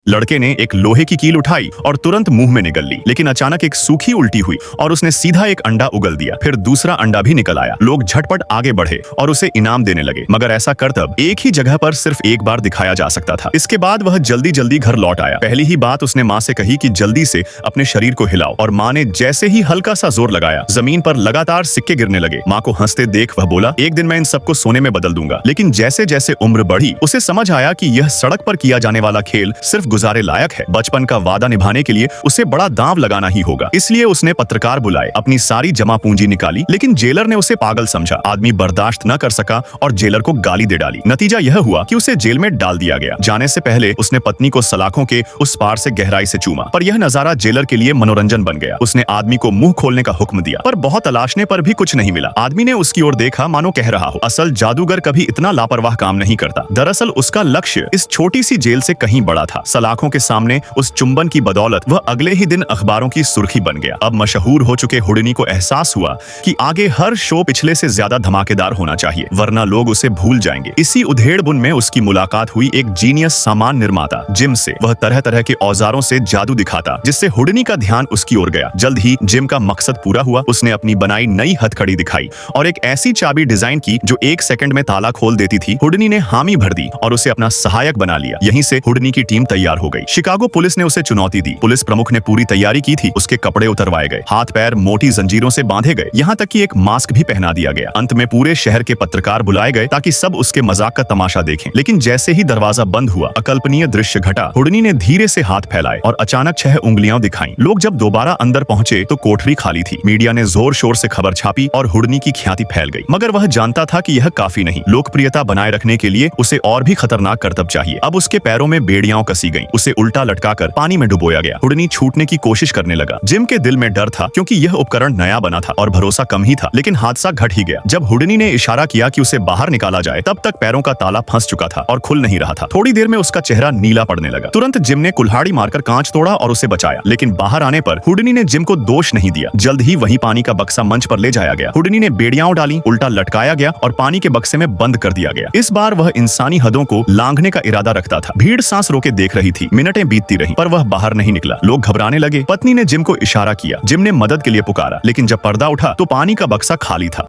लड़के ने एक लोहे की कील उठाई और तुरंत मुंह में निगल ली, लेकिन अचानक एक सूखी उल्टी हुई और उसने सीधा एक अंडा उगल दिया। फिर दूसरा अंडा भी निकल आया। लोग झटपट आगे बढ़े और उसे इनाम देने लगे, मगर ऐसा करतब एक ही जगह पर सिर्फ एक बार दिखाया जा सकता था। इसके बाद वह जल्दी जल्दी घर लौट आया। पहली ही बात उसने माँ से कही कि जल्दी से अपने शरीर को हिलाओ, और माँ ने जैसे ही हल्का सा जोर लगाया, जमीन पर लगातार सिक्के गिरने लगे। माँ को हंसते देख वह बोला, एक दिन मैं इन सबको सोने में बदल दूंगा। लेकिन जैसे जैसे उम्र बढ़ी, उसे समझ आया कि यह सड़क पर किया जाने वाला खेल सिर्फ गुजारे लायक है। बचपन का वादा निभाने के लिए उसे बड़ा दांव लगाना ही होगा। इसलिए उसने पत्रकार बुलाए, अपनी सारी जमा पूंजी निकाली, लेकिन जेलर ने उसे पागल समझा। आदमी बर्दाश्त न कर सका और जेलर को गाली दे डाली। नतीजा यह हुआ कि उसे जेल में डाल दिया गया। जाने से पहले उसने पत्नी को सलाखों के उस पार से गहराई से चूमा, पर यह नजारा जेलर के लिए मनोरंजन बन गया। उसने आदमी को मुंह खोलने का हुक्म दिया, पर बहुत तलाशने पर भी कुछ नहीं मिला। आदमी ने उसकी ओर देखा, मानो कह रहा हो, असल जादूगर कभी इतना लापरवाह काम नहीं करता। दरअसल उसका लक्ष्य इस छोटी सी जेल से कहीं बड़ा था। सलाखों के सामने उस चुंबन की बदौलत वह अगले ही दिन अखबारों की सुर्खी बन गया। अब मशहूर हो चुके हुडनी को एहसास हुआ कि आगे हर शो पिछले से ज्यादा धमाकेदार होना चाहिए, वरना लोग उसे भूल जाएंगे। इसी उधेड़बुन में उसकी मुलाकात हुई एक जीनियस सामान निर्माता जिम से। वह तरह तरह के औजारों से जादू दिखाता, जिससे हुडनी का ध्यान उसकी ओर गया। जल्द ही जिम का मकसद पूरा हुआ। उसने अपनी बनाई नई हथकड़ी दिखाई और एक ऐसी चाबी डिजाइन की जो 1 सेकंड में ताला खोल देती थी। हुडनी ने हामी भर दी और उसे अपना सहायक बना लिया। यहीं से हुडनी की टीम तैयार हो गई। शिकागो पुलिस ने उसे चुनौती दी। पुलिस प्रमुख ने पूरी तैयारी की थी। उसके कपड़े उतरवाए गए, हाथ पैर मोटी जंजीरों से बांधे गए, यहाँ तक कि एक मास्क भी पहना दिया गया। अंत में पूरे शहर के पत्रकार बुलाए गए ताकि सब उसके मजाक का तमाशा देखें। लेकिन जैसे ही दरवाजा बंद हुआ, अकल्पनीय दृश्य घटा। हुडनी ने धीरे से हाथ फैलाए और अचानक 6 उंगलियां दिखाई। लोग जब दोबारा अंदर पहुंचे तो कोठरी खाली थी। मीडिया ने जोर शोर से खबर छापी और हुडनी की ख्याति फैल गई। मगर वह जानता था कि यह काफी नहीं। लोकप्रियता बनाए रखने के लिए उसे और भी खतरनाक करतब चाहिए। अब उसके पैरों में बेड़ियां कसी गईं। उसे उल्टा लटकाकर पानी में डुबोया गया। हुडनी छूटने की कोशिश करने लगा। जिम के दिल में डर था, क्योंकि यह उपकरण नया बना था और भरोसा कम ही था। लेकिन हादसा घट ही गया। जब हुडनी ने इशारा किया कि उसे बाहर निकाला जाए, तब तक पैरों का ताला फंस चुका था और खुल नहीं रहा था। थोड़ी देर में उसका चेहरा नीला पड़ने लगा। तुरंत जिम ने कुल्हाड़ी मारकर कांच तोड़ा और उसे बचाया। लेकिन बाहर आने पर हुडनी ने जिम को दोष नहीं दिया। जल्द ही वही पानी का बक्सा मंच पर ले जाया गया। हुडनी ने बेड़ियां डाली, उल्टा लटकाया गया और पानी के बक्से में बंद कर दिया गया। इस बार वह इंसानी हदों को लांघने का इरादा रखता था। भीड़ सांस रोके देख रही थी। मिनटें बीतती रहीं, पर वह बाहर नहीं निकला। लोग घबराने लगे। पत्नी ने जिम को इशारा किया। जिम ने मदद के लिए पुकारा, लेकिन जब पर्दा उठा तो पानी का बक्सा खाली था।